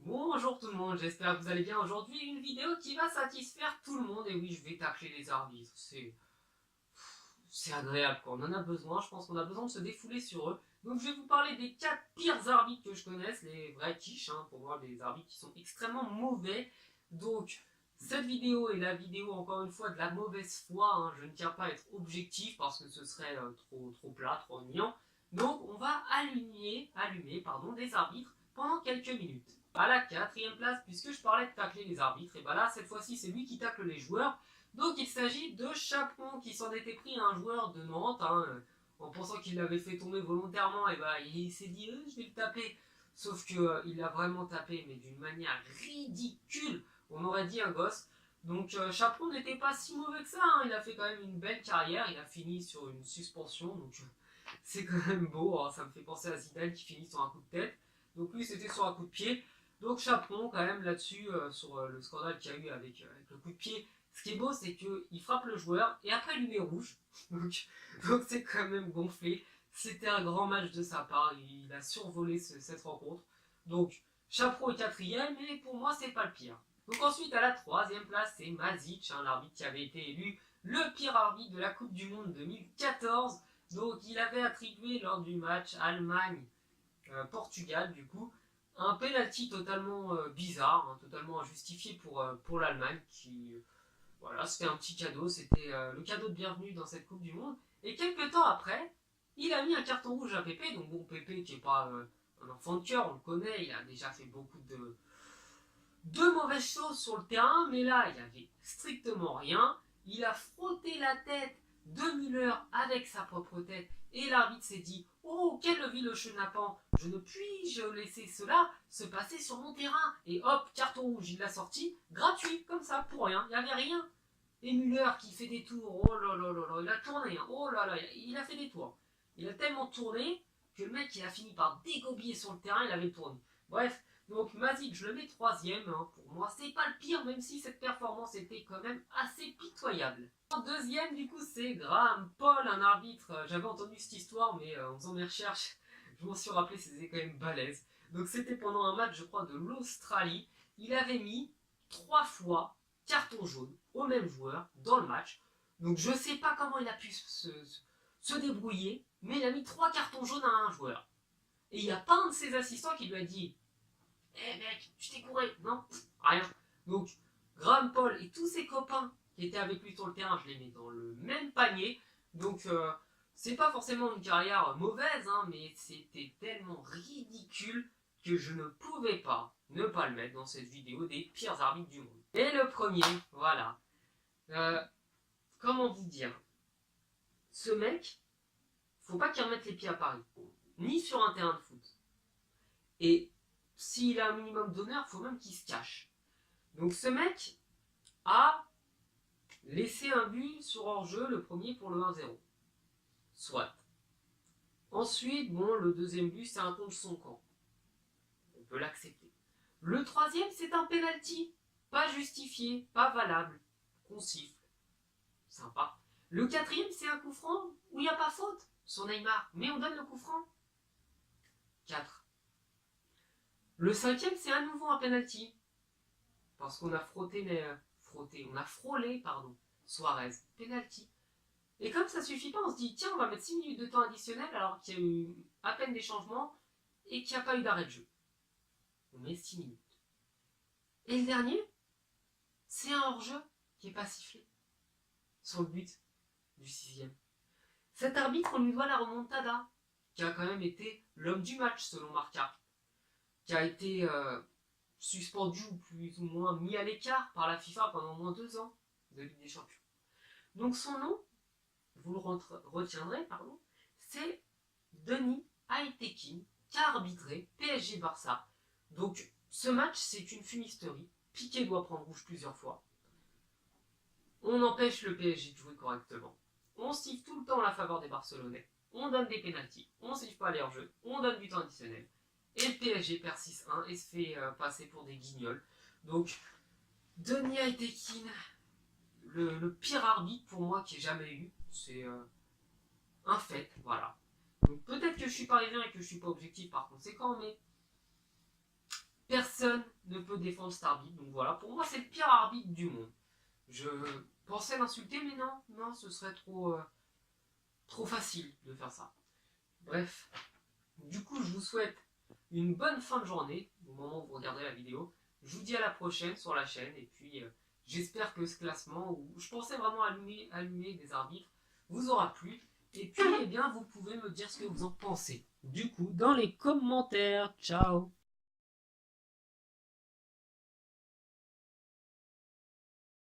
Bonjour tout le monde, j'espère que vous allez bien. Aujourd'hui, une vidéo qui va satisfaire tout le monde. Et oui, je vais tacler les arbitres. C'est agréable quoi. On en a besoin, je pense qu'on a besoin de se défouler sur eux. Donc je vais vous parler des 4 pires arbitres que je connaisse, les vrais quiches, pour moi, des arbitres qui sont extrêmement mauvais. Donc, cette vidéo est la vidéo, encore une fois, de la mauvaise foi. Je ne tiens pas à être objectif parce que ce serait trop plat, trop ennuyant. Donc, on va allumer des arbitres pendant quelques minutes. À la 4e place, puisque je parlais de tacler les arbitres, et bien là, cette fois-ci, c'est lui qui tacle les joueurs. Donc il s'agit de Chaperon qui s'en était pris à un joueur de Nantes, en pensant qu'il l'avait fait tomber volontairement, et bah il s'est dit je vais le taper. Sauf que il l'a vraiment tapé, mais d'une manière ridicule. On aurait dit un gosse. Donc Chaperon n'était pas si mauvais que ça, il a fait quand même une belle carrière, il a fini sur une suspension, donc c'est quand même beau, ça me fait penser à Zidane qui finit sur un coup de tête. Donc lui c'était sur un coup de pied. Donc Chaperon quand même là-dessus, sur le scandale qu'il y a eu avec le coup de pied. Ce qui est beau, c'est qu'il frappe le joueur et après il lui met rouge. Donc c'est quand même gonflé. C'était un grand match de sa part. Il a survolé cette rencontre. Donc Chaperon est 4e, mais pour moi, c'est pas le pire. Donc ensuite, à la 3e place, c'est Mazic, l'arbitre qui avait été élu le pire arbitre de la Coupe du Monde 2014. Donc il avait attribué lors du match Allemagne-Portugal, du coup, un penalty totalement bizarre, totalement injustifié pour l'Allemagne qui voilà, c'était un petit cadeau, c'était le cadeau de bienvenue dans cette Coupe du Monde. Et quelques temps après, il a mis un carton rouge à Pépé, donc bon, Pépé qui n'est pas un enfant de cœur, on le connaît, il a déjà fait beaucoup de mauvaises choses sur le terrain, mais là, il n'y avait strictement rien. Il a frotté la tête de Müller avec sa propre tête, et l'arbitre s'est dit oh, quel vilain chenapan, je ne puis-je laisser cela se passer sur mon terrain. Et hop, carton rouge, il l'a sorti, gratuit, comme ça, pour rien, il n'y avait rien. Et Müller qui fait des tours, oh là là là là, il a tourné, oh là là, il a fait des tours. Il a tellement tourné que le mec il a fini par dégobiller sur le terrain, il avait tourné. Bref, donc Mazic, je le mets 3e, pour moi c'est pas le pire, même si cette performance était quand même assez pitoyable. En 2e, du coup, c'est Graham Paul, un arbitre. J'avais entendu cette histoire, mais en faisant mes recherches, je m'en suis rappelé, c'était quand même balèze. Donc c'était pendant un match, je crois, de l'Australie. Il avait mis 3 fois carton jaune au même joueur dans le match. Donc je sais pas comment il a pu se débrouiller, mais il a mis 3 cartons jaunes à un joueur. Et il n'y a pas un de ses assistants qui lui a dit eh mec, je t'ai couré. Non, rien. Donc Graham Paul et tous ses copains qui étaient avec lui sur le terrain, je les mets dans le même panier. Donc c'est pas forcément une carrière mauvaise, mais c'était tellement ridicule que je ne pouvais pas ne pas le mettre dans cette vidéo des pires arbitres du monde. Et le premier, voilà. Comment vous dire, ce mec, faut pas qu'il remette les pieds à Paris, ni sur un terrain de foot. Et s'il a un minimum d'honneur, faut même qu'il se cache. Donc ce mec a laissé un but sur hors-jeu, le premier pour le 1-0. Soit. Ensuite, bon, le deuxième but, c'est un contre son camp. On peut l'accepter. Le troisième, c'est un penalty. Pas justifié, pas valable. Qu'on siffle. Sympa. Le quatrième, c'est un coup franc où il n'y a pas faute sur Neymar, mais on donne le coup franc. 4. Le cinquième, c'est à nouveau un penalty. Parce qu'on a on a frôlé, Suarez. Penalty. Et comme ça suffit pas, on se dit, tiens, on va mettre 6 minutes de temps additionnel alors qu'il y a eu à peine des changements et qu'il n'y a pas eu d'arrêt de jeu. On met 6 minutes. Et le dernier, c'est un hors-jeu qui n'est pas sifflé. Sur le but du 6e. Cet arbitre, on lui doit la remontada, qui a quand même été l'homme du match selon Marca, qui a été suspendu ou plus ou moins mis à l'écart par la FIFA pendant au moins 2 ans de Ligue des Champions. Donc son nom, vous le retiendrez, c'est Denis Aitekin, qui a arbitré PSG-Barça. Donc ce match, c'est une fumisterie. Piqué doit prendre rouge plusieurs fois. On empêche le PSG de jouer correctement. On siffle tout le temps en la faveur des Barcelonais. On donne des pénaltys. On siffle pas les hors-jeu. On donne du temps additionnel. Et le PSG perd 6-1 et se fait passer pour des guignols. Donc, Denis Aitekin, le pire arbitre pour moi qu'il ait jamais eu. C'est un fait, voilà. Donc peut-être que je suis parisien et que je suis pas objectif par conséquent, mais personne peut défendre cet arbitre. Donc voilà, pour moi, c'est le pire arbitre du monde. Je pensais l'insulter, mais non, ce serait trop facile de faire ça. Bref, du coup, je vous souhaite une bonne fin de journée au moment où vous regardez la vidéo. Je vous dis à la prochaine sur la chaîne, et puis j'espère que ce classement, où je pensais vraiment allumer des arbitres, vous aura plu. Et puis, eh bien, vous pouvez me dire ce que vous en pensez. Du coup, dans les commentaires. Ciao!